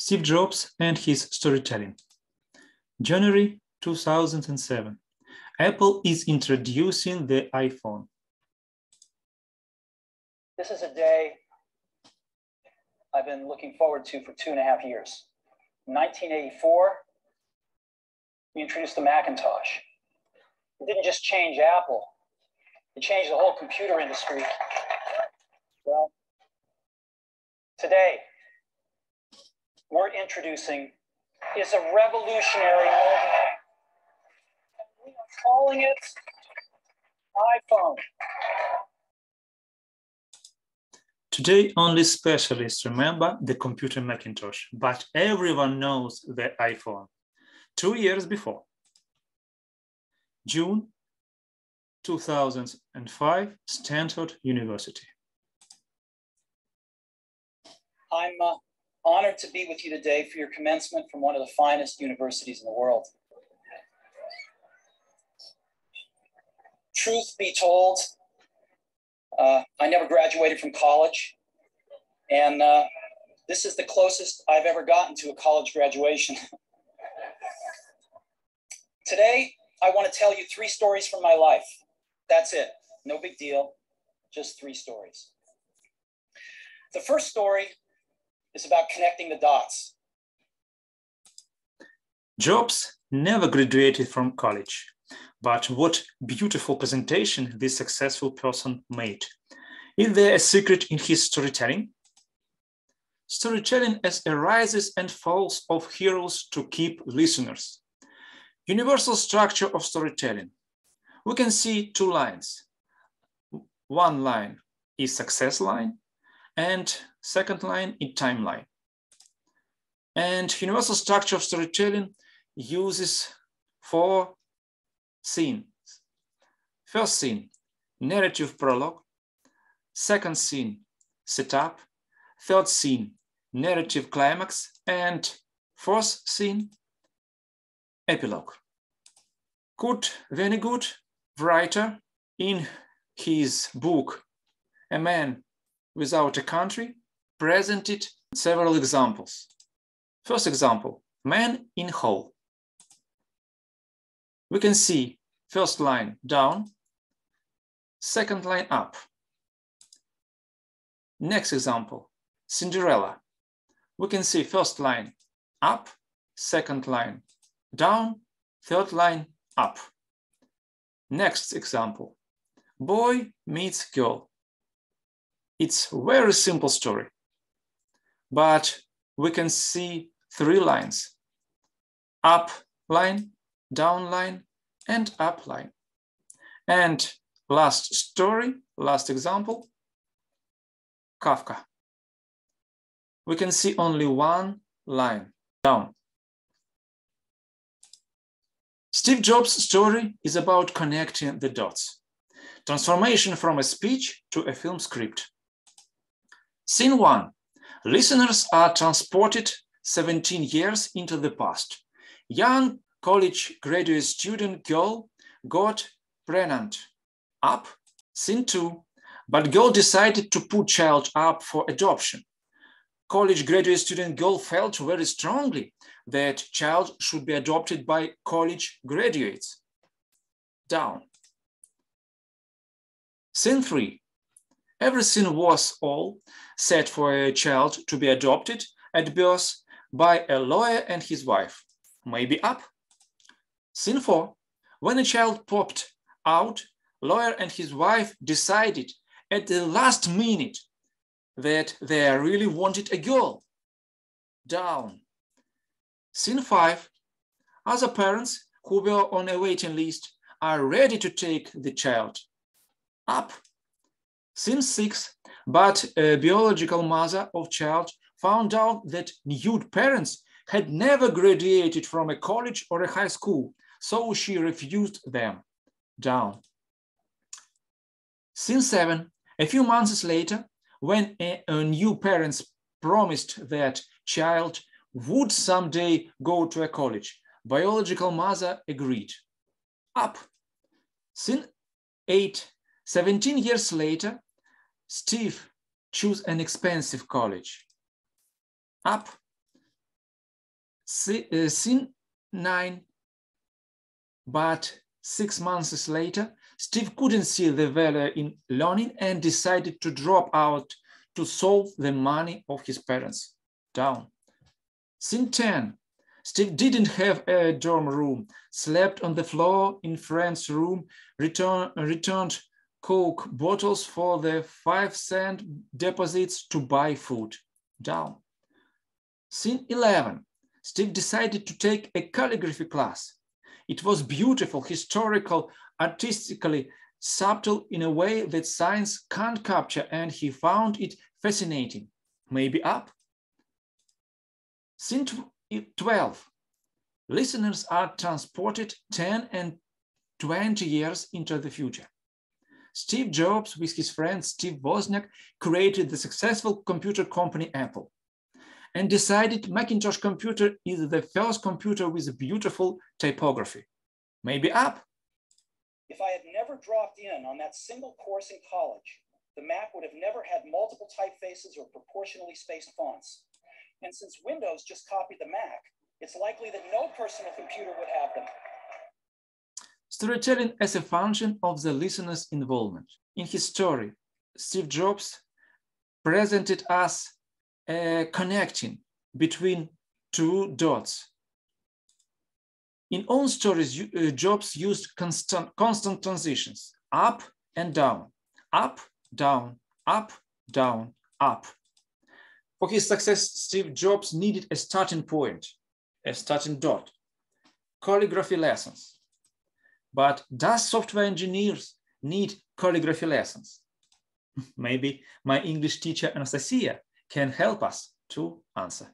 Steve Jobs and his storytelling. January 2007. Apple is introducing the iPhone. This is a day I've been looking forward to for 2.5 years. In 1984, we introduced the Macintosh. It didn't just change Apple, it changed the whole computer industry. Well, today, we're introducing is a revolutionary mobile. We are calling it iPhone. Today, only specialists remember the computer Macintosh, but everyone knows the iPhone. 2 years before, June 2005, Stanford University. I'm honored to be with you today for your commencement from one of the finest universities in the world. Truth be told, I never graduated from college, and this is the closest I've ever gotten to a college graduation. Today, I want to tell you 3 stories from my life. That's it. No big deal. Just 3 stories. The first story is about connecting the dots. Jobs never graduated from college, but what beautiful presentation this successful person made. Is there a secret in his storytelling? Storytelling as a rises and falls of heroes to keep listeners. Universal structure of storytelling. We can see 2 lines. One line is success line, and second line is timeline. And universal structure of storytelling uses 4 scenes. First scene, narrative prologue. Second scene, setup. Third scene, narrative climax. And fourth scene, epilogue. Kurt Vonnegut, writer, in his book, A Man Without a Country, presented several examples. First example, man in hole. We can see first line down, second line up. Next example, Cinderella. We can see first line up, second line down, third line up. Next example, boy meets girl. It's a very simple story, but we can see 3 lines, up line, down line, and up line. And last story, last example, Kafka. We can see only 1 line, down. Steve Jobs' story is about connecting the dots. Transformation from a speech to a film script. Scene 1. Listeners are transported 17 years into the past. Young college graduate student girl got pregnant. Up. Scene 2. But girl decided to put child up for adoption. College graduate student girl felt very strongly that child should be adopted by college graduates. Down. Scene 3. Everything was all set for a child to be adopted at birth by a lawyer and his wife. Maybe up. Scene 4. When a child popped out, lawyer and his wife decided at the last minute that they really wanted a girl. Down. Scene 5. Other parents who were on a waiting list are ready to take the child. Up. Scene 6. But a biological mother of child found out that nude parents had never graduated from a college or a high school, so she refused them. Down. Scene 7. A few months later, when a new parents promised that child would someday go to a college, biological mother agreed. Up. Scene 8. 17 years later, Steve chose an expensive college. Up. Scene 9. But 6 months later, Steve couldn't see the value in learning and decided to drop out to solve the money of his parents. Down. Scene 10. Steve didn't have a dorm room, slept on the floor in friend's room, returned Coke bottles for the 5-cent deposits to buy food. Down. Scene 11. Steve decided to take a calligraphy class. It was beautiful, historical, artistically subtle in a way that science can't capture, and he found it fascinating. Maybe up. Scene 12. Listeners are transported 10 and 20 years into the future. Steve Jobs, with his friend Steve Wozniak, created the successful computer company Apple and decided Macintosh computer is the first computer with a beautiful typography. Maybe up. If I had never dropped in on that single course in college, the Mac would have never had multiple typefaces or proportionally spaced fonts. And since Windows just copied the Mac, it's likely that no personal computer would have them. Storytelling as a function of the listener's involvement. In his story, Steve Jobs presented us a connecting between two dots. In all stories, Jobs used constant transitions, up and down, up, down, up, down, up. For his success, Steve Jobs needed a starting point, a starting dot, calligraphy lessons. But does software engineers need calligraphy lessons? Maybe my English teacher, Anastasia, can help us to answer.